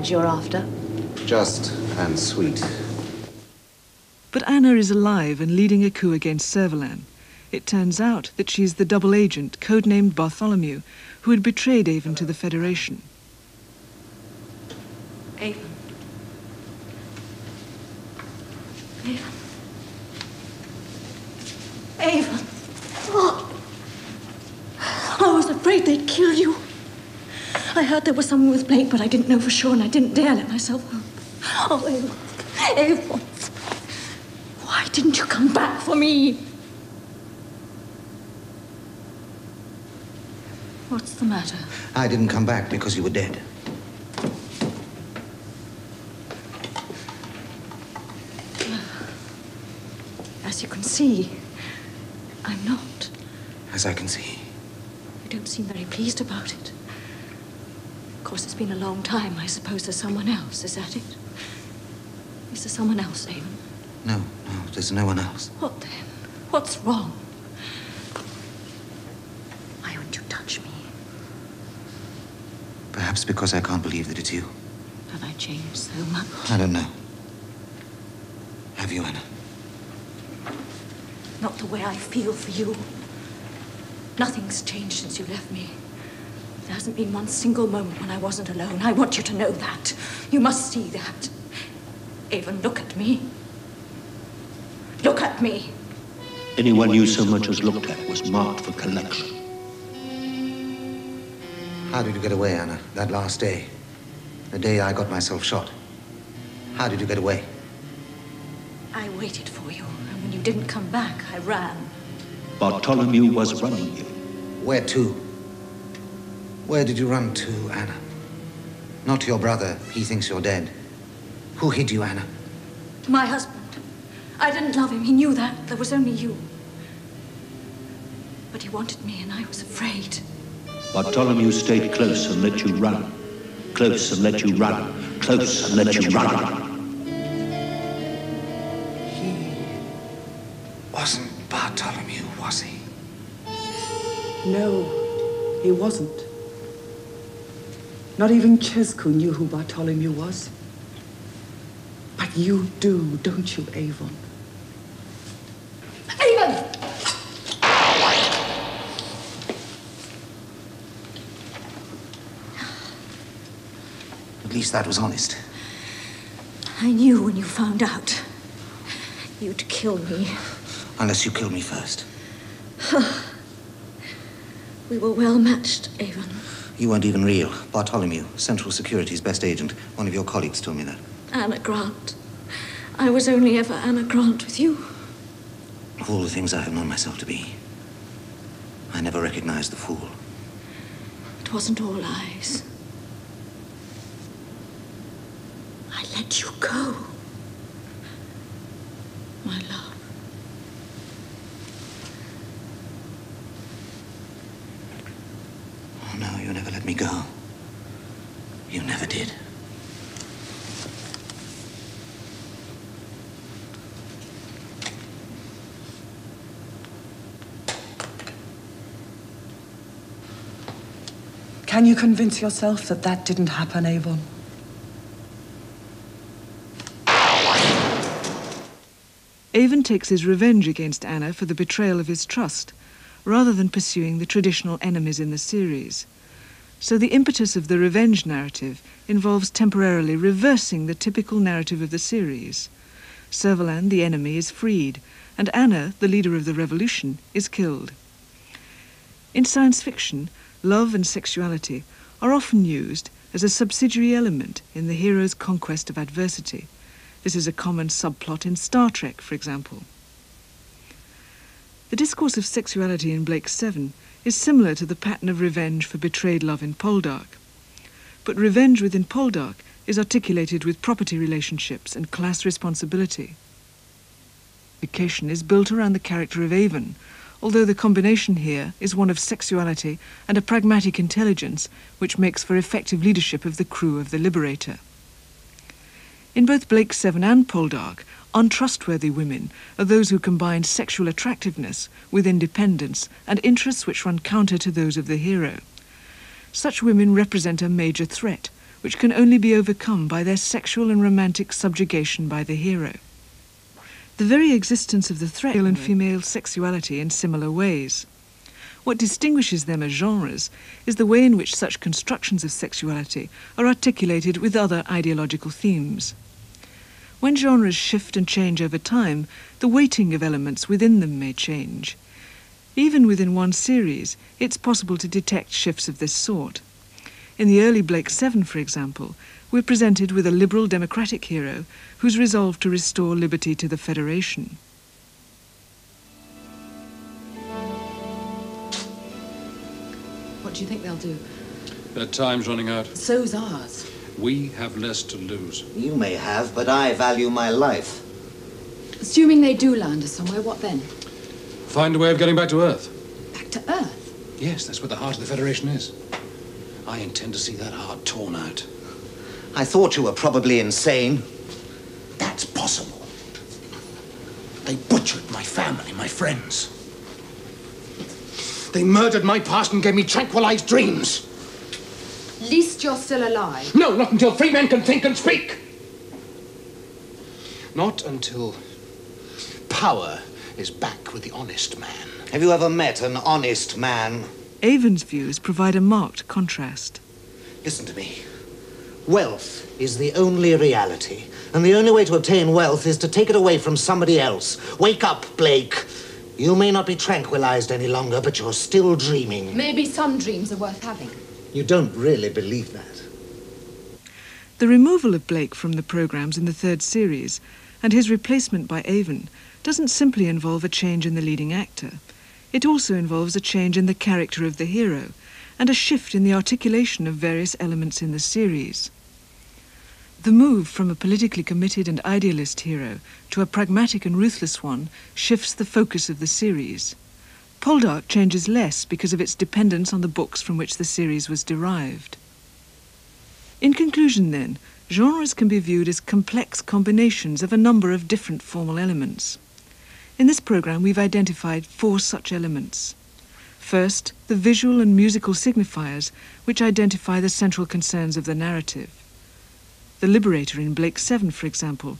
revenge you're after? Just and sweet. But Anna is alive and leading a coup against Servalan. It turns out that she is the double agent, codenamed Bartholomew, who had betrayed Avon to the Federation. Avon. Avon. Avon. Oh. I was afraid they'd kill you. I heard there was someone with Blake, but I didn't know for sure, and I didn't dare let myself hope. Oh, Avon. Avon. Why didn't you come back for me? What's the matter? I didn't come back because you were dead. As you can see, I'm not. As I can see. You don't seem very pleased about it. Of course, it's been a long time. I suppose there's someone else. Is that it? Is there someone else, Avon? No, there's no one else. What then? What's wrong? Why won't you touch me? Perhaps because I can't believe that it's you. Have I changed so much? I don't know. Have you, Anna? Not the way I feel for you. Nothing's changed since you left me. There hasn't been one single moment when I wasn't alone. I want you to know that. You must see that. Avon, look at me. Look at me. Anyone you so much as looked at was marked for collection. How did you get away, Anna, that last day? The day I got myself shot. How did you get away? I waited for you, and when you didn't come back, I ran. Bartholomew was running you. Where to? Where did you run to, Anna? Not to your brother. He thinks you're dead. Who hid you, Anna? To my husband. I didn't love him. He knew that. There was only you. But he wanted me, and I was afraid. Bartholomew stayed close and let you run. Close and let you run. Close and let you run. He wasn't Bartholomew, was he? No, he wasn't. Not even Chesco knew who Bartholomew was. But you do, don't you, Avon? Avon! At least that was honest. I knew when you found out. You'd kill me. Unless you killed me first. We were well matched, Avon. You weren't even real. Bartholomew, Central Security's best agent. One of your colleagues told me that. Anna Grant. I was only ever Anna Grant with you. Of all the things I have known myself to be, I never recognized the fool. It wasn't all lies. I let you go. My love. Oh, no, you never let me go. You never did. Can you convince yourself that that didn't happen, Avon? Avon takes his revenge against Anna for the betrayal of his trust, rather than pursuing the traditional enemies in the series. So the impetus of the revenge narrative involves temporarily reversing the typical narrative of the series. Servalan, the enemy, is freed, and Anna, the leader of the revolution, is killed. In science fiction, love and sexuality are often used as a subsidiary element in the hero's conquest of adversity. This is a common subplot in Star Trek, for example. The discourse of sexuality in Blake 7 is similar to the pattern of revenge for betrayed love in Poldark. But revenge within Poldark is articulated with property relationships and class responsibility. Education is built around the character of Avon, although the combination here is one of sexuality and a pragmatic intelligence which makes for effective leadership of the crew of the Liberator. In both Blake 7 and Poldark, untrustworthy women are those who combine sexual attractiveness with independence and interests which run counter to those of the hero. Such women represent a major threat, which can only be overcome by their sexual and romantic subjugation by the hero. The very existence of the threat male and female sexuality in similar ways. What distinguishes them as genres is the way in which such constructions of sexuality are articulated with other ideological themes. When genres shift and change over time, the weighting of elements within them may change. Even within one series, it's possible to detect shifts of this sort. In the early Blake 7, for example, we're presented with a liberal democratic hero who's resolved to restore liberty to the Federation. What do you think they'll do? Their time's running out. So's ours. We have less to lose. You may have, but I value my life. Assuming they do land us somewhere, what then? Find a way of getting back to Earth. Back to Earth? Yes, that's where the heart of the Federation is. I intend to see that heart torn out. I thought you were probably insane. That's possible. They butchered my family, my friends. They murdered my past and gave me tranquilized dreams. At least you're still alive. No, not until free men can think and speak. Not until power is back with the honest man. Have you ever met an honest man? Avon's views provide a marked contrast. Listen to me. Wealth is the only reality, and the only way to obtain wealth is to take it away from somebody else. Wake up, Blake. You may not be tranquilized any longer, but you're still dreaming. Maybe some dreams are worth having. You don't really believe that. The removal of Blake from the programmes in the third series and his replacement by Avon doesn't simply involve a change in the leading actor. It also involves a change in the character of the hero and a shift in the articulation of various elements in the series. The move from a politically committed and idealist hero to a pragmatic and ruthless one shifts the focus of the series. Poldark changes less because of its dependence on the books from which the series was derived. In conclusion, then, genres can be viewed as complex combinations of a number of different formal elements. In this programme, we've identified 4 such elements. First, the visual and musical signifiers, which identify the central concerns of the narrative. The Liberator in Blake 7, for example,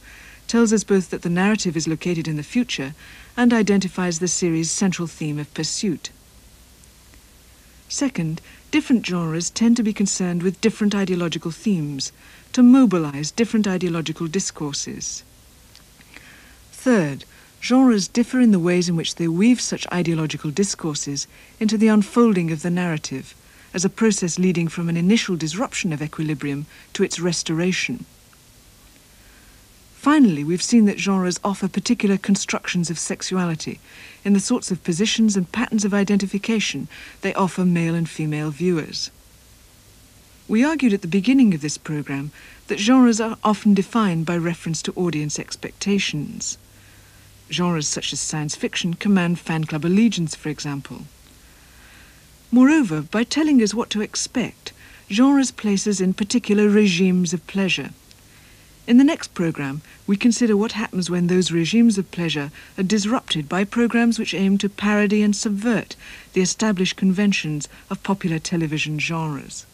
tells us both that the narrative is located in the future and identifies the series' central theme of pursuit. Second, different genres tend to be concerned with different ideological themes, to mobilize different ideological discourses. Third, genres differ in the ways in which they weave such ideological discourses into the unfolding of the narrative, as a process leading from an initial disruption of equilibrium to its restoration. Finally, we've seen that genres offer particular constructions of sexuality in the sorts of positions and patterns of identification they offer male and female viewers. We argued at the beginning of this programme that genres are often defined by reference to audience expectations. Genres such as science fiction command fan club allegiance, for example. Moreover, by telling us what to expect, genres place us in particular regimes of pleasure. In the next programme, we consider what happens when those regimes of pleasure are disrupted by programmes which aim to parody and subvert the established conventions of popular television genres.